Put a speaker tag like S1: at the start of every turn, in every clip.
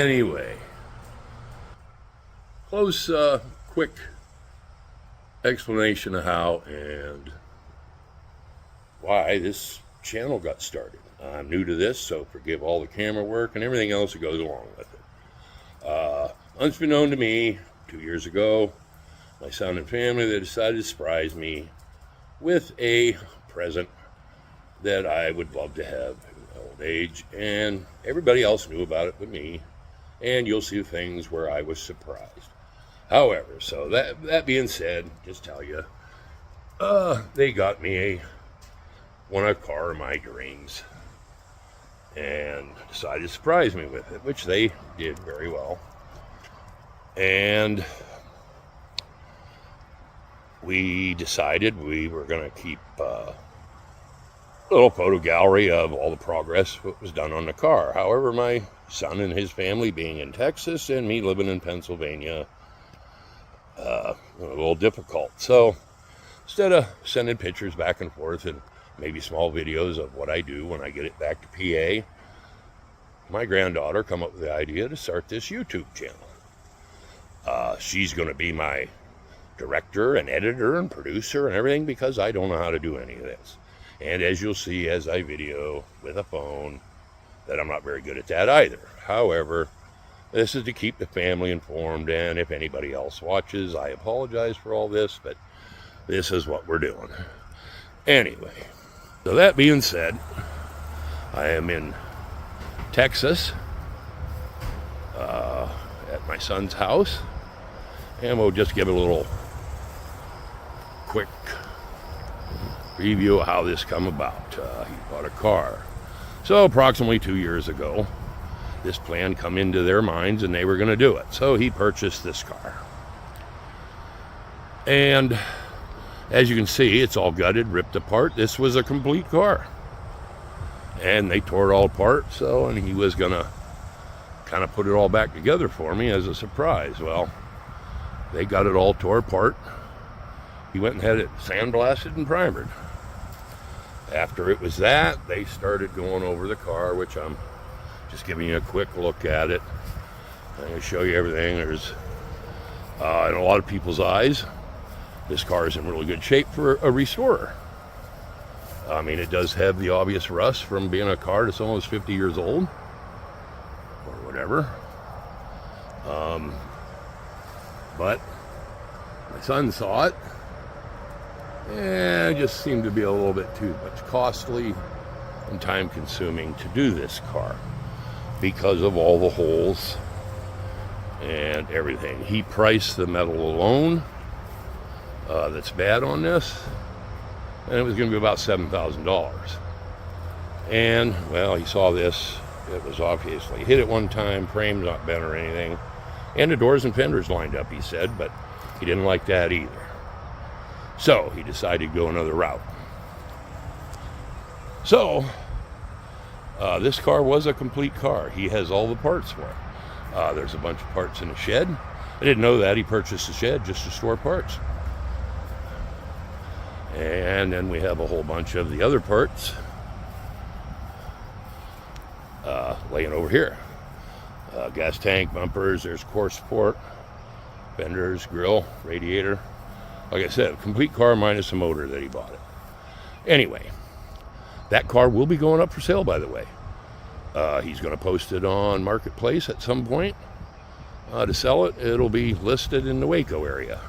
S1: Anyway, close, quick explanation of how and why this channel got started. I'm new to this, so forgive all the camera work and everything else that goes along with it. Unbeknown to me, 2 years ago, my son and family, they decided to surprise me with a present that I would love to have in my old age, and everybody else knew about it but me. And you'll see things where I was surprised. However, so that being said, just tell you, they got me a car of my dreams and decided to surprise me with it, which they did very well. And we decided we were going to keep a little photo gallery of all the progress that was done on the car. However, my son and his family being in Texas and me living in Pennsylvania, a little difficult. So instead of sending pictures back and forth and maybe small videos of what I do when I get it back to PA, my granddaughter come up with the idea to start this YouTube channel. She's going to be my director and editor and producer and everything, because I don't know how to do any of this. And as you'll see as I video with a phone, that I'm not very good at that either. However, this is to keep the family informed, and if anybody else watches, I apologize for all this, but this is what we're doing. Anyway, so that being said, I am in Texas at my son's house, and we'll just give it a little quick review of how this come about. He bought a car. So approximately 2 years ago, this plan come into their minds and they were going to do it. So he purchased this car. And as you can see, it's all gutted, ripped apart. This was a complete car. And they tore it all apart. And he was going to kind of put it all back together for me as a surprise. Well, they got it all tore apart. He went and had it sandblasted and primered. After it was that, they started going over the car, which I'm just giving you a quick look at it. I'm going to show you everything. There's, in a lot of people's eyes, this car is in really good shape for a restorer. I mean, it does have the obvious rust from being a car that's almost 50 years old, or whatever. But my son saw it, and it just seemed to be a little bit too much costly and time consuming to do this car because of all the holes and everything. He priced the metal alone that's bad on this, and it was going to be about $7,000. And well, he saw this. It was obviously hit at one time, frame's not bent or anything, and the doors and fenders lined up, he said, but he didn't like that either. So he decided to go another route. So this car was a complete car. He has all the parts for it. There's a bunch of parts in the shed. I didn't know that. He purchased the shed just to store parts. And then we have a whole bunch of the other parts laying over here. Gas tank, bumpers, there's core support, fenders, grill, radiator. Like I said, a complete car minus a motor that he bought it. Anyway, that car will be going up for sale, by the way. He's going to post it on Marketplace at some point to sell it. It'll be listed in the Waco area.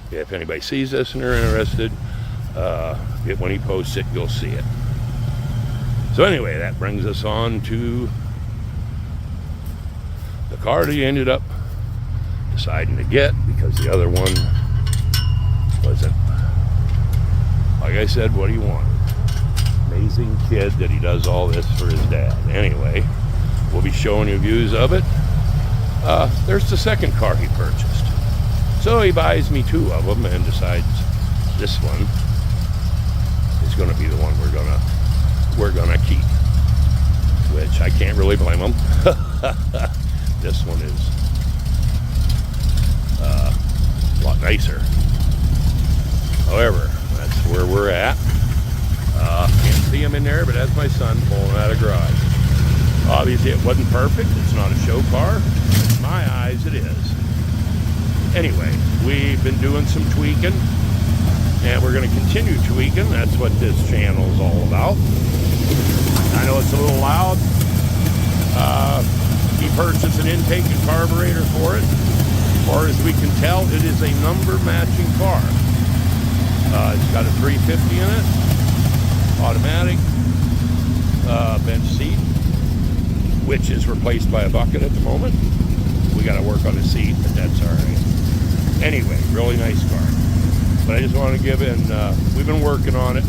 S1: If anybody sees this and they're interested, when he posts it, you'll see it. So anyway, that brings us on to the car that he ended up deciding to get, because the other one wasn't, like I said, what he wanted. Amazing kid that he does all this for his dad. Anyway, we'll be showing you views of it. There's the second car he purchased. So he buys me two of them and decides this one is going to be the one we're gonna keep, which I can't really blame him. This one is a lot nicer. However, that's where we're at. Can't see him in there, but that's my son pulling out of garage. Obviously, it wasn't perfect. It's not a show car. In my eyes, it is. Anyway, we've been doing some tweaking, and we're going to continue tweaking. That's what this channel is all about. I know it's a little loud. He purchased an intake and carburetor for it. As far as we can tell, it is a number matching car. It's got a 350 in it, automatic, bench seat, which is replaced by a bucket at the moment. We got to work on the seat, but that's all right. Anyway, really nice car. But I just want to give in, we've been working on it.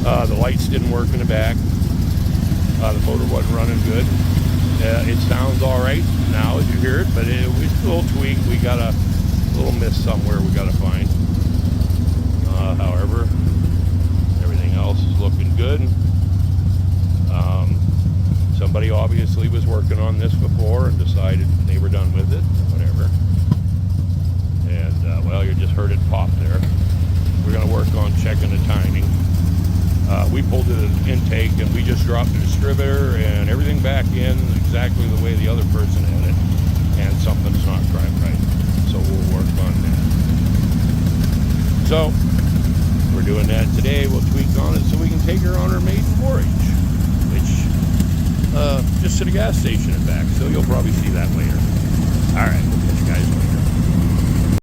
S1: The lights didn't work in the back. The motor wasn't running good. It sounds all right now as you hear it, but it's a little tweak. We got a little miss somewhere we got to find. However, everything else is looking good. Somebody obviously was working on this before and decided they were done with it, or whatever. And, well, you just heard it pop there. We're going to work on checking the timing. We pulled it an intake and we just dropped the distributor and everything back in exactly the way the other person had it. And something's not quite right. So we'll work on that. So, we're doing that today. We'll tweak on it so we can take her on her maiden voyage. Which, just to the gas station and back. So you'll probably see that later. Alright, we'll catch you guys later.